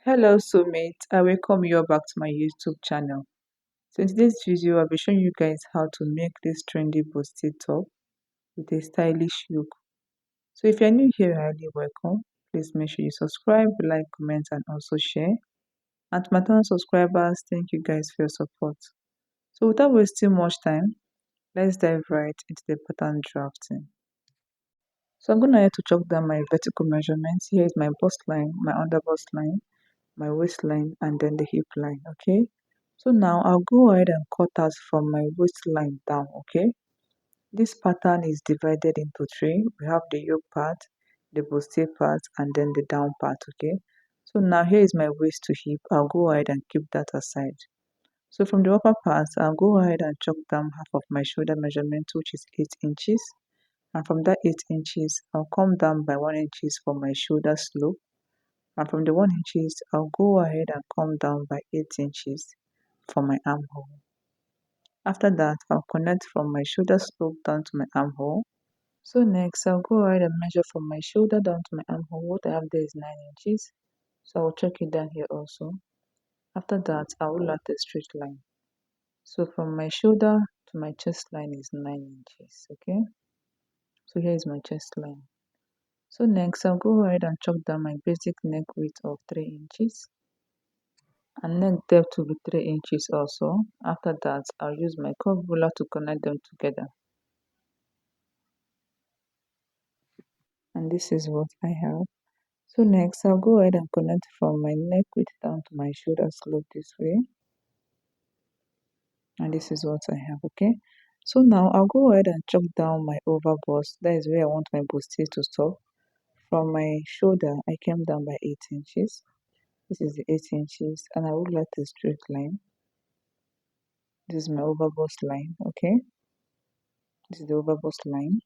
Hello soulmate, I welcome you all back to my YouTube channel. So in today's video, I'll be showing you guys how to make this trendy Bustier top with a stylish look. So if you're new here, you're highly welcome. Please make sure you subscribe, like, comment, and also share. And to my channel subscribers, thank you guys for your support. So without wasting much time, let's dive right into the pattern drafting. So I'm gonna have to chalk down my vertical measurements. Here is my bust line, my under bust line, my waistline, and then the hip line. Okay, so now I'll go ahead and cut out from my waistline down. Okay, this pattern is divided into three. We have the yoke part, the bustier part, and then the down part. Okay, so now here is my waist to hip. I'll go ahead and keep that aside. So from the upper part, I'll go ahead and chalk down half of my shoulder measurement, which is 8 inches, and from that 8 inches I'll come down by 1 inches for my shoulder slope, and from the 1 inches I'll go ahead and come down by 8 inches for my armhole. After that, I'll connect from my shoulder slope down to my armhole. So next I'll go ahead and measure from my shoulder down to my armhole. What I have there is 9 inches, so I'll check it down here also. After that, I will add a straight line. So from my shoulder to my chest line is 9 inches. Okay, so here is my chest line. So next I'll go ahead and chalk down my basic neck width of 3 inches, and neck depth will be 3 inches also. After that, I'll use my curve ruler to connect them together. And this is what I have. So next, I'll go ahead and connect from my neck width down to my shoulder slope this way. And this is what I have, okay? So now I'll go ahead and chalk down my over bust. That is where I want my bustier to stop. From my shoulder, I came down by 8 inches. This is the 8 inches, and I would like a straight line. This is my over bust line, okay? This is the over bust line.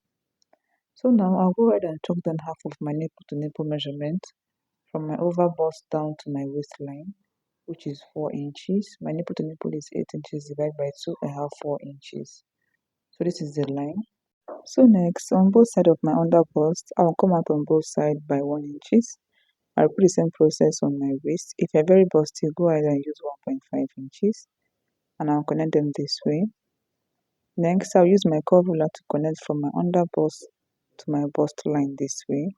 So now I'll go ahead and chalk down half of my nipple to nipple measurement from my over bust down to my waistline, which is 4 inches. My nipple to nipple is 8 inches divided by 2. I have 4 inches. So this is the line. So next, on both sides of my under bust, I'll come out on both sides by 1 inches. I'll put the same process on my waist. If you're very busty, go ahead and use 1.5 inches, and I'll connect them this way. Next, I'll use my curve ruler to connect from my under bust to my bust line this way.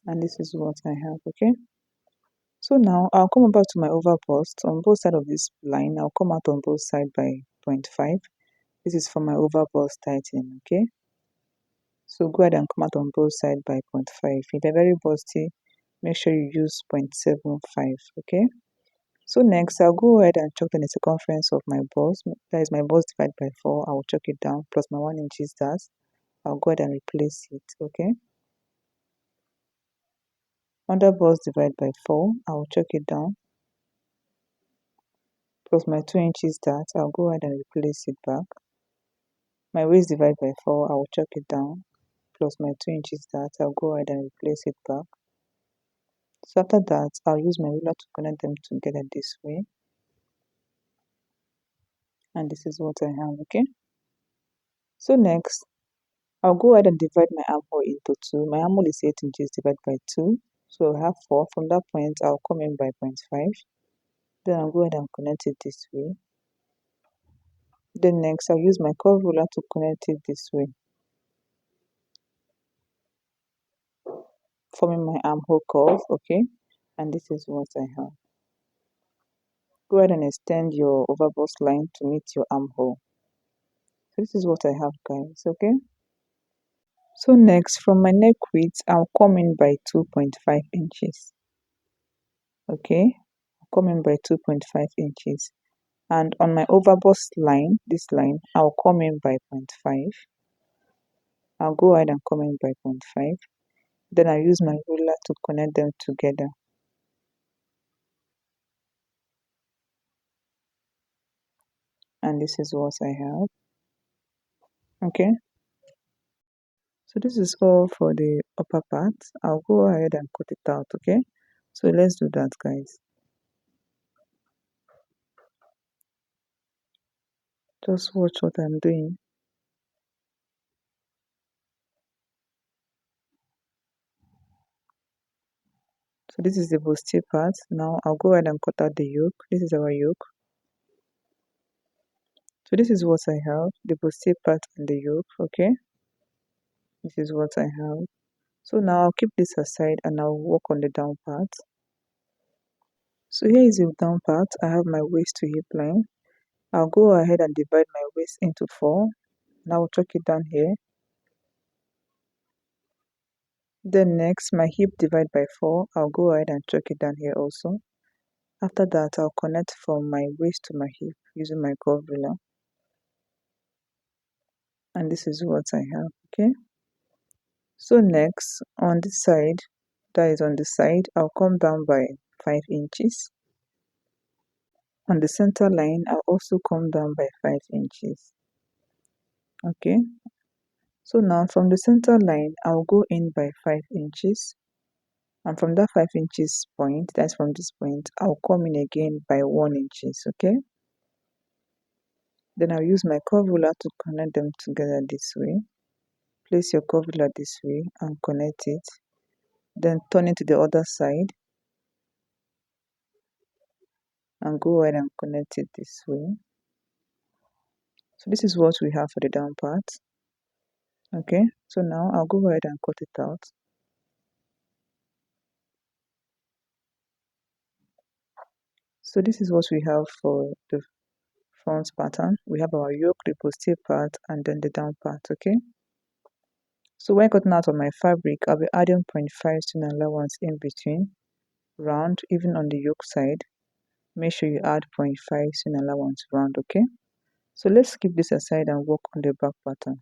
And this is what I have, okay? So now I'll come back to my over bust on both sides of this line. I'll come out on both sides by 0.5. This is for my over bust tightening, okay? So go ahead and come out on both sides by 0.5. If you're very busty, make sure you use 0.75, okay? So next, I'll go ahead and chalk down the circumference of my bust. That is my bust divided by 4. I will chalk it down plus my 1 inch is that. I'll go ahead and replace it, okay? Under bust divided by 4, I will chalk it down plus my 2 inches that. I'll go ahead and replace it back. My waist divided by 4, I will chalk it down plus my 2 inches that. I'll go ahead and replace it back. So after that, I'll use my ruler to connect them together this way. And this is what I have, okay? So next, I'll go ahead and divide my armhole into 2. My armhole is 8 inches divided by 2. So I have 4. From that point, I'll come in by 0.5. Then I'll go ahead and connect it this way. Then next, I'll use my curve ruler to connect it this way, forming my armhole curve, okay? And this is what I have. Go ahead and extend your over bust line to meet your armhole. So this is what I have, guys, okay? So next, from my neck width, I'll come in by 2.5 inches, okay? I'll come in by 2.5 inches. And on my over bust line, this line, I'll come in by 0.5. I'll go ahead and come in by 0.5. Then I use my ruler to connect them together. And this is what I have, okay? So this is all for the upper part. I'll go ahead and cut it out, okay? So let's do that, guys. Just watch what I'm doing. So this is the bustier part. Now I'll go ahead and cut out the yoke. This is our yoke. So this is what I have, the bustier part and the yoke, okay? This is what I have. So now I'll keep this aside and I'll work on the down part. So here is the down part. I have my waist to hip line. I'll go ahead and divide my waist into 4. Now I'll tuck it down here. Then next, my hip divide by 4. I'll go ahead and tuck it down here also. After that, I'll connect from my waist to my hip using my curve ruler. And this is what I have, okay? So next, on this side, that is on the side, I'll come down by 5 inches. On the center line, I'll also come down by 5 inches. Okay, so now from the center line, I'll go in by 5 inches. And from that 5 inches point, that's from this point, I'll come in again by 1 inches, okay? Then I'll use my curve ruler to connect them together this way. Place your curve ruler this way and connect it. Then turn it to the other side and go ahead and connect it this way. So this is what we have for the down part. Okay, so now I'll go ahead and cut it out. So this is what we have for the front pattern. We have our yoke, the bustier part, and then the down part, okay? So when cutting out on my fabric, I'll be adding 0.5 seam allowance in between, round, even on the yoke side. Make sure you add 0.5 seam allowance round, okay? So let's keep this aside and work on the back pattern.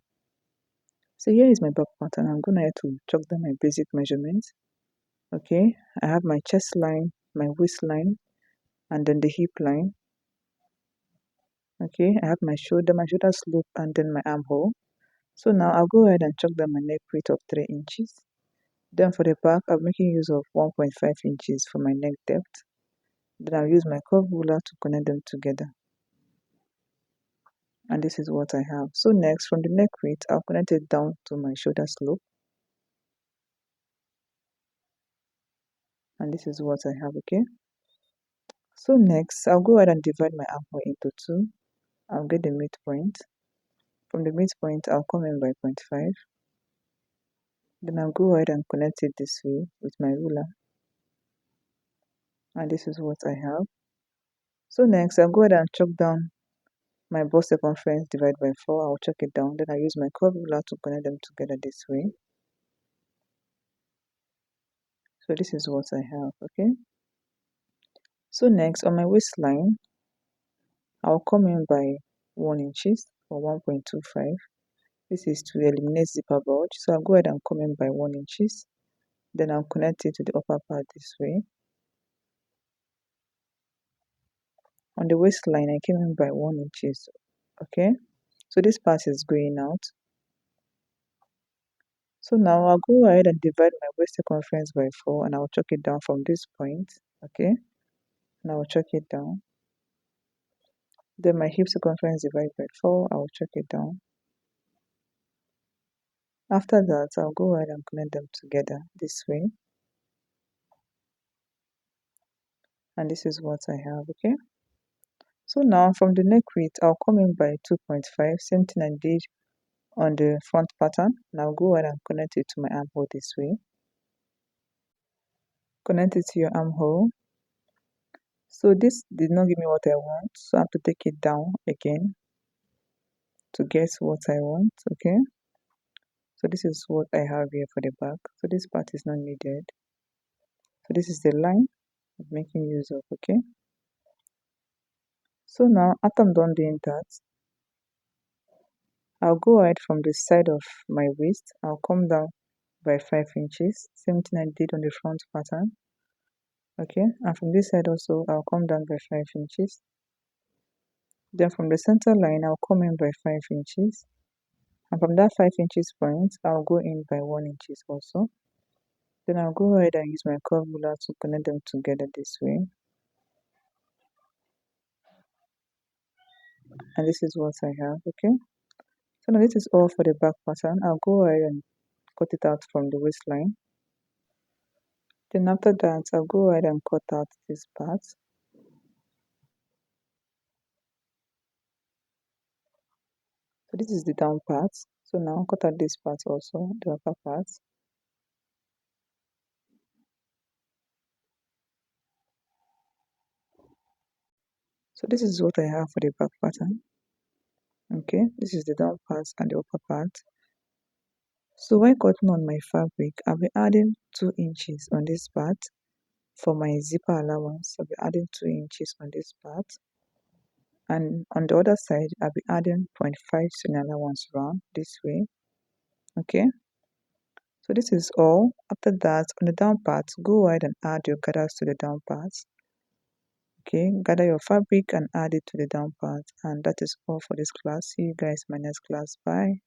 So here is my back pattern. I'm gonna have to chalk down my basic measurements. Okay, I have my chest line, my waistline, and then the hip line. Okay, I have my shoulder slope, and then my armhole. So now I'll go ahead and chalk down my neck width of 3 inches. Then for the back, I'm making use of 1.5 inches for my neck depth. Then I'll use my curve ruler to connect them together. And this is what I have. So next, from the neck width, I'll connect it down to my shoulder slope. And this is what I have, okay? So next, I'll go ahead and divide my armhole into 2. I'll get the midpoint. From the midpoint, I'll come in by 0.5. Then I'll go ahead and connect it this way with my ruler. And this is what I have. So next, I'll go ahead and chalk down my bust circumference divided by 4. I'll chalk it down. Then I use my curve ruler to connect them together this way. So this is what I have, okay? So next, on my waistline, I'll come in by 1 inches or 1.25. This is to eliminate zipper bulge. So I'll go ahead and come in by 1 inches. Then I'll connect it to the upper part this way. On the waistline, I came in by 1 inches, okay? So this part is going out. So now I'll go ahead and divide my waist circumference by 4 and I'll chalk it down from this point, okay? And I'll chalk it down. Then my hip circumference divided by 4, I'll chalk it down. After that, I'll go ahead and connect them together this way. And this is what I have, okay? So now from the neck width, I'll come in by 2.5, same thing I did on the front pattern. And I'll go ahead and connect it to my armhole this way. Connect it to your armhole. So this did not give me what I want, so I have to take it down again to get what I want, okay? So this is what I have here for the back. So this part is not needed. So this is the line I'm making use of, okay? So now after I'm done doing that, I'll go ahead from the side of my waist. I'll come down by 5 inches. Same thing I did on the front pattern. Okay, and from this side also, I'll come down by 5 inches. Then from the center line, I'll come in by 5 inches. And from that 5 inches point, I'll go in by 1 inches also. Then I'll go ahead and use my curve ruler to connect them together this way. And this is what I have, okay? So now this is all for the back pattern. I'll go ahead and cut it out from the waistline. Then after that, I'll go ahead and cut out this part. So this is the down part. So now I'll cut out this part also, the upper part. So this is what I have for the back pattern. Okay, this is the down part and the upper part. So while cutting on my fabric, I'll be adding 2 inches on this part for my zipper allowance. I'll be adding 2 inches on this part. And on the other side, I'll be adding 0.5 seam allowance round this way. Okay, so this is all. After that, on the down part, go ahead and add your gathers to the down part. Okay, gather your fabric and add it to the down part. And that is all for this class. See you guys in my next class. Bye.